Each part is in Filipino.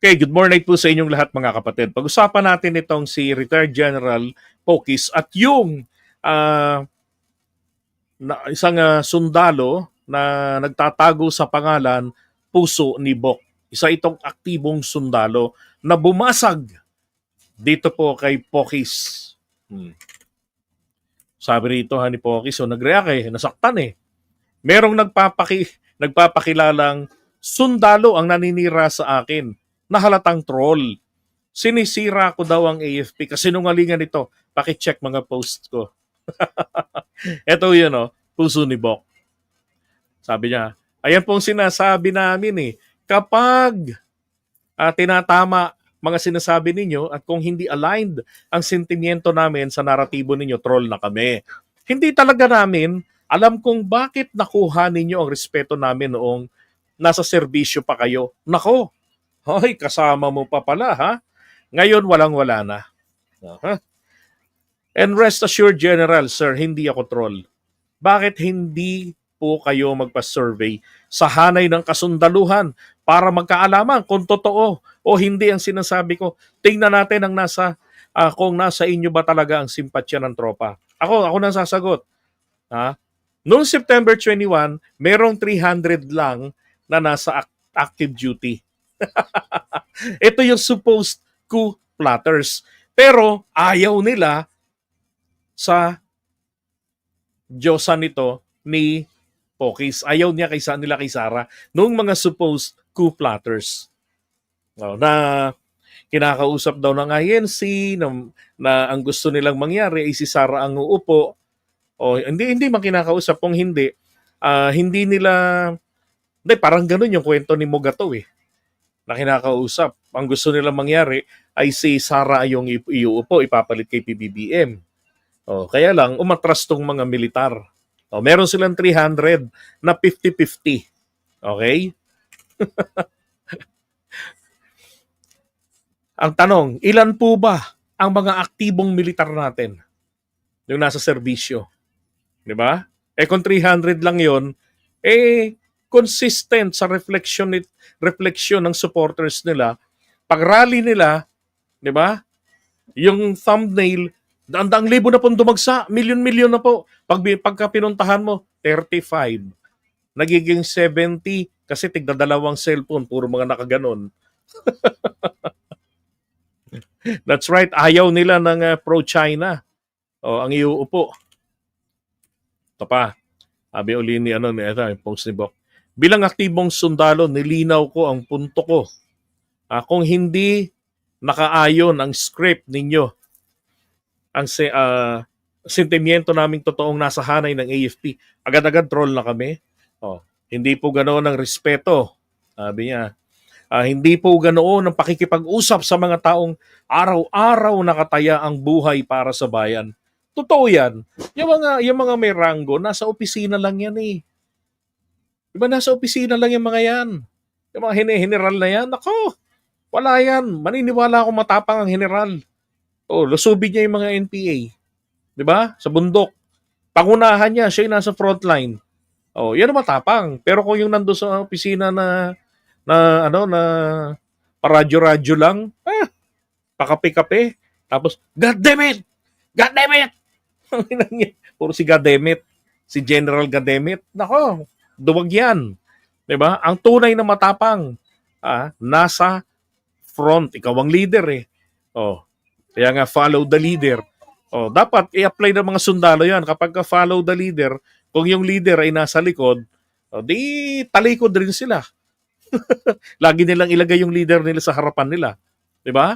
Okay, good morning po sa inyong lahat mga kapatid. Pag-usapan natin itong si Retired General Pokis at yung ah, isang sundalo na nagtatago sa pangalan Puso ni Bok. Isa itong aktibong sundalo na bumasag dito po kay Pokis. Hmm. Sabi rito ni Pokis, so nag-react nasaktan Merong nagpapakilalang sundalo ang naninira sa akin na halatang troll. Sinisira ko daw ang AFP kasi nungalingan ito. Paki-check mga posts ko. Ito yun, puso ni Bok. Sabi niya, ayan pong sinasabi namin kapag tinatama mga sinasabi ninyo at kung hindi aligned ang sentimiento namin sa naratibo ninyo, troll na kami. Hindi talaga namin alam kung bakit nakuha ninyo ang respeto namin noong nasa serbisyo pa kayo. Nako, hoy, kasama mo pa pala ha? Ngayon walang-wala na. Aha. And rest assured, General, sir, hindi ako troll. Bakit hindi po kayo magpa-survey sa hanay ng kasundaluhan para magkaalaman kung totoo o hindi ang sinasabi ko? Tingnan natin ang kung nasa inyo ba talaga ang simpatya ng tropa. Ako nang sasagot. Ha? Noong September 21, merong 300 lang na nasa active duty. Ito yung supposed coup plotters. Pero ayaw nila sa Diyosa nito ni Pokis. Ayaw niya nila kay Sara. Noong mga supposed coup plotters. Na kinakausap daw ng INC na ang gusto nilang mangyari ay si Sara ang uupo. Hindi man kinakausap. Kung hindi nila, hindi, parang ganun yung kwento ni Mogato na kinakausap. Ang gusto nilang mangyari ay si Sara yung iuupo, ipapalit kay PBBM. Kaya lang, umatras tong mga militar. Meron silang 300 na 50-50. Okay? Ang tanong, ilan po ba ang mga aktibong militar natin yung nasa serbisyo? Di ba? Kung 300 lang yon, consistent sa reflection ng supporters nila. Pag rally nila, di ba? Yung thumbnail, daang libo na pong dumagsa, milyon-milyon na po. Pagka pinuntahan mo, 35. Nagiging 70 kasi tigda dalawang cellphone, puro mga nakaganon. That's right, ayaw nila ng pro-China. Ang iuupo. Ito pa, sabi uli ni yung post ni Bok. Bilang aktibong sundalo, nilinaw ko ang punto ko. Kung hindi nakaayon ang script ninyo, ang sentimiento naming totoong nasa hanay ng AFP, agad-agad troll na kami. Hindi po ganoon ang respeto. Sabi niya, hindi po ganoon ang pakikipag-usap sa mga taong araw-araw nakataya ang buhay para sa bayan. Totoo yan. Yung mga may ranggo, nasa opisina lang yan Diba nasa opisina lang yung mga yan? Yung mga general na yan, ako, wala yan. Maniniwala ako matapang ang general. Lusubin niya yung mga NPA. Diba? Sa bundok. Pangunahan niya, siya yung nasa frontline. Yan ang matapang. Pero kung yung nando sa opisina na paradyo-radyo lang, pakape-kape, tapos, God damn it! God damn it! Puro si God damn it. Si General God damn it. Nako, duwag yan. Diba? Ang tunay na matapang, nasa front. Ikaw ang leader Kaya nga, follow the leader. Dapat i-apply ng mga sundalo yan. Kapag follow the leader, kung yung leader ay nasa likod, di talikod rin sila. Lagi nilang ilagay yung leader nila sa harapan nila. Diba?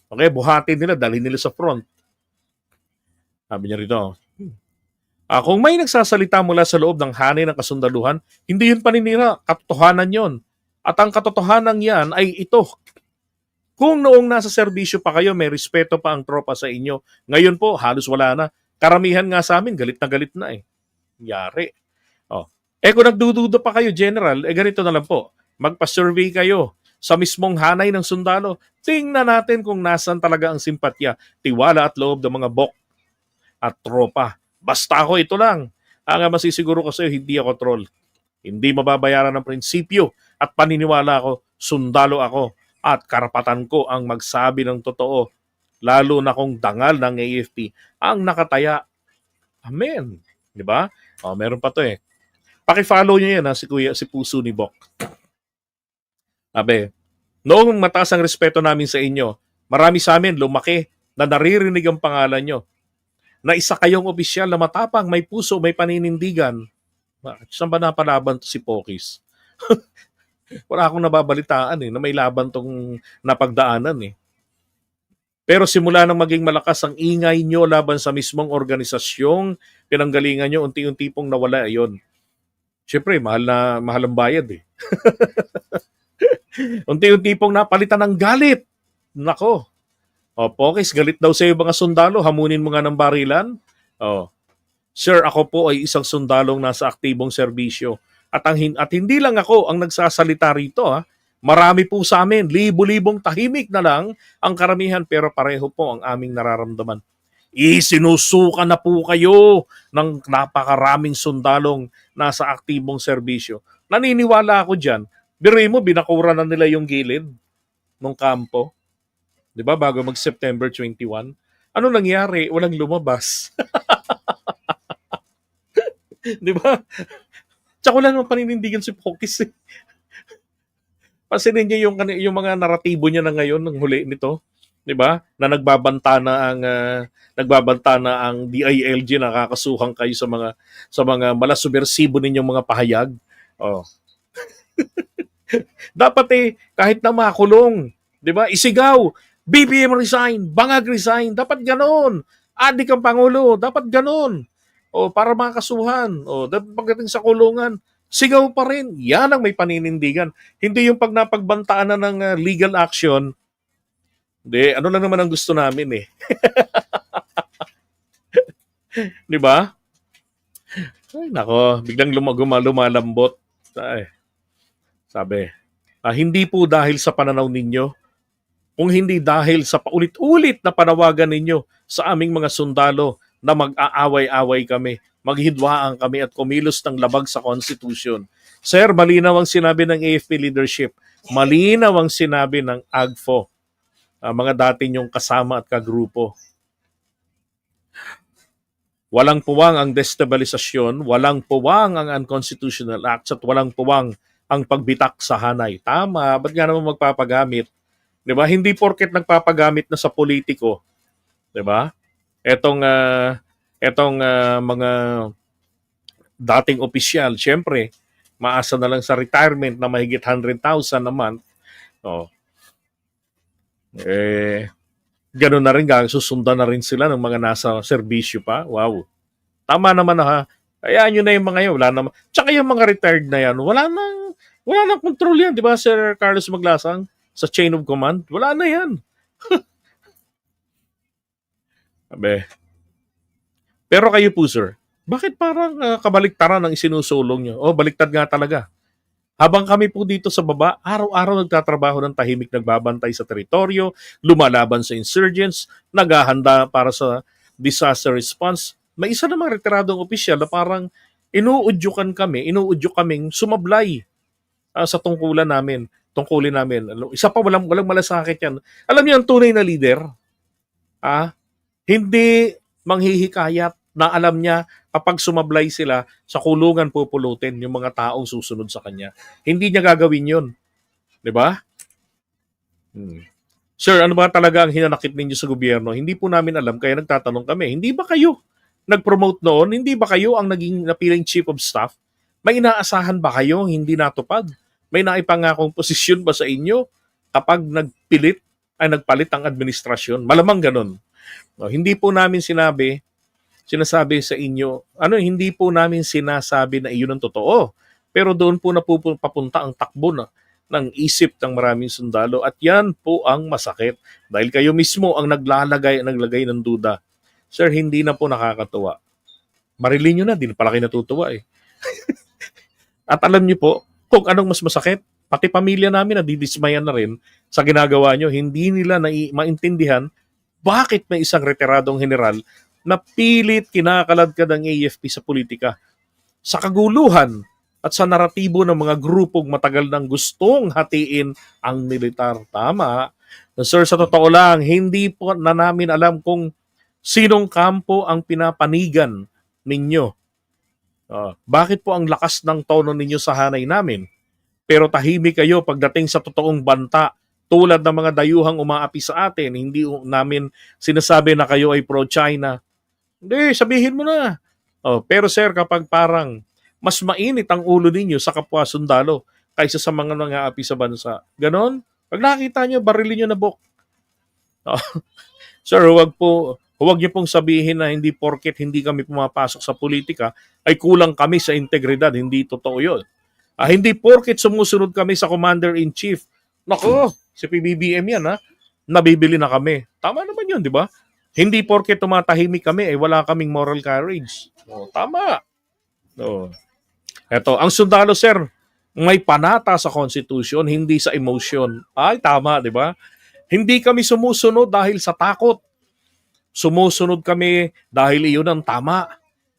Okay, buhatin nila, dalhin nila sa front. Sabi niya rito, kung may nagsasalita mula sa loob ng hanay ng kasundaluhan, hindi yun paninira, katotohanan yon. At ang katotohanan yan ay ito. Kung noong nasa serbisyo pa kayo, may respeto pa ang tropa sa inyo. Ngayon po, halos wala na. Karamihan nga sa amin, galit na Yari. Kung nagdududa pa kayo, General, ganito na lang po. Magpa-survey kayo sa mismong hanay ng sundalo. Tingnan natin kung nasan talaga ang simpatya, tiwala at loob ng mga bok at tropa. Basta ako, ito lang. Ang masisiguro ko sa'yo, hindi ako troll. Hindi mababayaran ng prinsipyo at paniniwala ko, sundalo ako. at karapatan ko ang magsabi ng totoo, lalo na kung dangal ng AFP ang nakataya. Amen. Di ba? Meron pa to eh. Paki-follow nyo yan ha, si Puso ni Bok. Abe, noong mataas ang respeto namin sa inyo, marami sa amin lumaki na naririnig ang pangalan nyo, na isa kayong opisyal na matapang, may puso, may paninindigan. Saan ba napalaban to si Pokis? Wala akong nababalitaan na may laban tong napagdaanan eh. Pero simula nang maging malakas ang ingay nyo laban sa mismong organisasyong pinanggalingan nyo, unti-unti pong nawala yon. Siyempre, mahal ang bayad eh. Unti-unti pong napalitan ng galit. Nako. Pokis, galit daw sa iyo mga sundalo, hamunin mo nga ng barilan. Sir, ako po ay isang sundalong nasa aktibong serbisyo. At hindi lang ako ang nagsasalita rito. Marami po sa amin, libo-libong tahimik na lang ang karamihan pero pareho po ang aming nararamdaman. Isinusuka na po kayo ng napakaraming sundalong nasa aktibong serbisyo. Naniniwala ako dyan. Biruin mo, binakura na nila yung gilid ng kampo. Di ba? Bago mag-September 21. Ano nangyari? Walang lumabas. Di ba? Tsaka wala naman paninindigan si Pokis eh. Pansinin niyo yung mga naratibo niya na ngayon ng huli nito, 'di ba? Na nagbabanta na ang DILG, nakakasuhan kayo sa mga malasubmersibo ninyong mga pahayag. Dapat kahit na makulong, 'di ba? Isigaw, BBM resign, Bangag resign, dapat ganoon. Adik ang pangulo, dapat ganoon. Para makasuhan. Dapat pagdating sa kulungan, sigaw pa rin. Yan ang may paninindigan. Hindi yung pag napagbantaan na ng legal action. Hindi, ano lang naman ang gusto namin eh. Di ba? Ay, nako, biglang lumalambot. Sabi, hindi po dahil sa pananaw ninyo, kung hindi dahil sa paulit-ulit na panawagan ninyo sa aming mga sundalo na mag-aaway-away kami, maghidwaan kami at kumilos ng labag sa Constitution. Sir, malinaw ang sinabi ng AFP leadership. Malinaw ang sinabi ng AGFO. Mga dati nyong kasama at kagrupo. Walang puwang ang destabilisasyon, walang puwang ang unconstitutional acts, at walang puwang ang pagbitak sa hanay. Tama, ba't nga naman magpapagamit? Diba? Hindi porket nagpapagamit na sa politiko. Diba? Etong mga dating opisyal, syempre, maasa na lang sa retirement na mahigit 100,000 a month. Gano'n na rin, susundan na rin sila ng mga nasa serbisyo pa. Wow. Tama naman ha. Hayaan nyo na yung mga yan. Wala naman. Tsaka yung mga retired na yan, wala nang control yan. Di ba, Sir Carlos Maglasang? Sa chain of command, wala na yan. Pero kayo po, sir, bakit parang kabaliktaran ang isinusulong nyo? Baliktad nga talaga. Habang kami po dito sa baba, araw-araw nagtatrabaho ng tahimik, nagbabantay sa teritoryo, lumalaban sa insurgents, naghahanda para sa disaster response. May isa namang retiradong opisyal na parang inuudyo kaming sumablay sa tungkulin namin. Isa pa, walang malasakit yan. Alam niyo, ang tunay na leader, hindi manghihikayat, na alam niya kapag sumablay sila sa kulungan, pupulutin yung mga taong susunod sa kanya. Hindi niya gagawin yun. Di ba? Sir, ano ba talaga ang hinanakit ninyo sa gobyerno? Hindi po namin alam, kaya nagtatanong kami. Hindi ba kayo nag-promote noon? Hindi ba kayo ang naging napiling chief of staff? May inaasahan ba kayo hindi natupad? May naipangakong posisyon ba sa inyo kapag nagpalit ang administrasyon? Malamang ganun. Hindi po namin sinasabi sa inyo, hindi po namin sinasabi na iyon ang totoo. Pero doon po papunta ang takbo ng isip ng maraming sundalo, at yan po ang masakit. Dahil kayo mismo ang naglagay ng duda. Sir, hindi na po nakakatuwa. Marilin nyo na, din pala kayo natutuwa eh. At alam nyo po, kung anong mas masakit, pati pamilya namin nadidismayan na rin sa ginagawa nyo. Hindi nila maintindihan bakit may isang retiradong general na pilit kinakaladkad ang AFP sa politika. Sa kaguluhan at sa naratibo ng mga grupong matagal nang gustong hatiin ang militar. Tama. Sir, sa totoo lang, hindi po na namin alam kung sinong kampo ang pinapanigan ninyo. Bakit po ang lakas ng tono ninyo sa hanay namin? Pero tahimik kayo pagdating sa totoong banta, tulad ng mga dayuhang umaapi sa atin. Hindi namin sinasabi na kayo ay pro-China. Hindi, sabihin mo na. Pero sir, kapag parang mas mainit ang ulo ninyo sa kapwa sundalo kaysa sa mga nangaapi sa bansa, ganon, pag nakita nyo, barilin nyo na buk. Sir, huwag niyo pong sabihin na hindi porket hindi kami pumapasok sa politika ay kulang kami sa integridad. Hindi totoo yun. Hindi porket sumusunod kami sa Commander-in-Chief. Nako, si PBBM yan ha. Nabibili na kami. Tama naman yun, di ba? Hindi porket tumatahimik kami ay wala kaming moral courage. Tama. Eto, ang sundalo sir, may panata sa Constitution, hindi sa emotion. Ay, tama, di ba? Hindi kami sumusunod dahil sa takot. Sumusunod kami dahil iyon ang tama.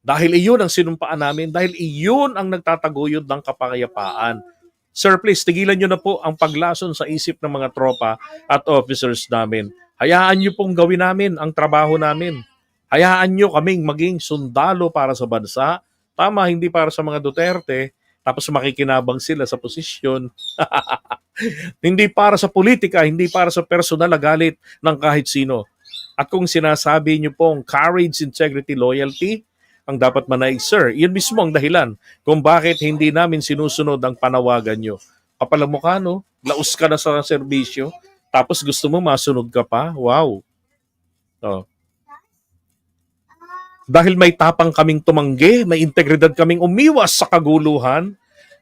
Dahil iyon ang sinumpaan namin. Dahil iyon ang nagtataguyod ng kapayapaan. Sir, please, tigilan nyo na po ang paglason sa isip ng mga tropa at officers namin. Hayaan nyo pong gawin namin ang trabaho namin. Hayaan nyo kaming maging sundalo para sa bansa. Tama, hindi para sa mga Duterte. Tapos makikinabang sila sa posisyon. Hindi para sa politika, hindi para sa personal na galit ng kahit sino. At kung sinasabi niyo pong courage, integrity, loyalty, ang dapat manaig, sir, yun mismo ang dahilan kung bakit hindi namin sinusunod ang panawagan nyo. Kapal ang mukha, no? Laos ka na sa serbisyo, tapos gusto mo masunod ka pa? Wow. Dahil may tapang kaming tumanggi, may integridad kaming umiwas sa kaguluhan,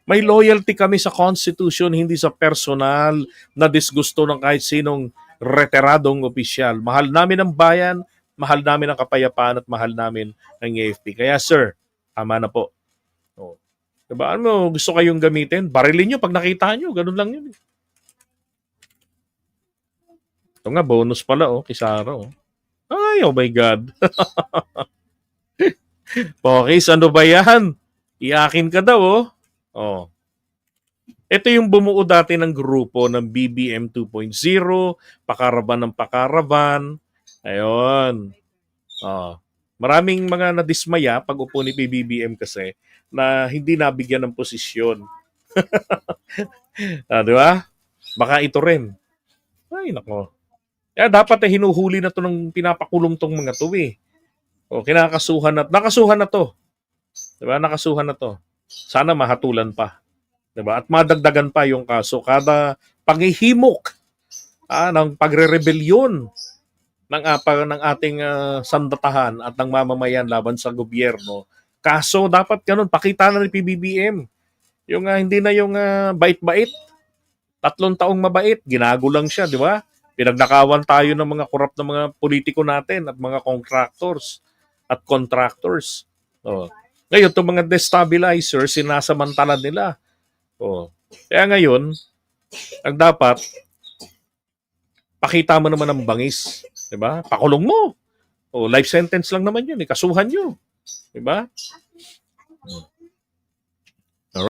may loyalty kami sa Constitution, hindi sa personal na disgusto ng kahit sinong retiradong opisyal. Mahal namin ang bayan, mahal namin ang kapayapaan at mahal namin ang AFP. Kaya sir, tama na po. Diba? Ano gusto kayong gamitin? Barilin nyo pag nakita nyo. Ganun lang yun. Ito nga, bonus pala kay Sarah. Ay, oh my God. Okay, ano ba yan? Iyakin ka daw, Ito yung bumuo dati ng grupo ng BBM 2.0, pakaraban ng pakaraban. Ayun. Maraming mga nadismaya pag upo ni PBBM kasi na hindi nabigyan ng posisyon. Di ba? Baka ito rin. Ay, nako. Kaya dapat hinuhuli na to ng pinapakulong tong mga to kinakasuhan nakasuhan na to. Di ba? Nakasuhan na to. Sana mahatulan pa. Diba? At madagdagan pa yung kaso. Kada panghihimok ng pagre-rebelyon ng ating sandatahan at ng mamamayan laban sa gobyerno. Kaso dapat ganun, pakita na ni PBBM. Yung hindi na yung bait-bait. 3 taong mabait, ginagulang siya, di ba? Pinagnakawan tayo ng mga korap na mga politiko natin at mga contractors at contractors. Ngayon, itong mga destabilizers, sinasamantala nila. Kaya ngayon, ang dapat, pakita mo naman ang bangis. Diba? Pakulong mo. Life sentence lang naman yun. Kasuhan nyo. Diba?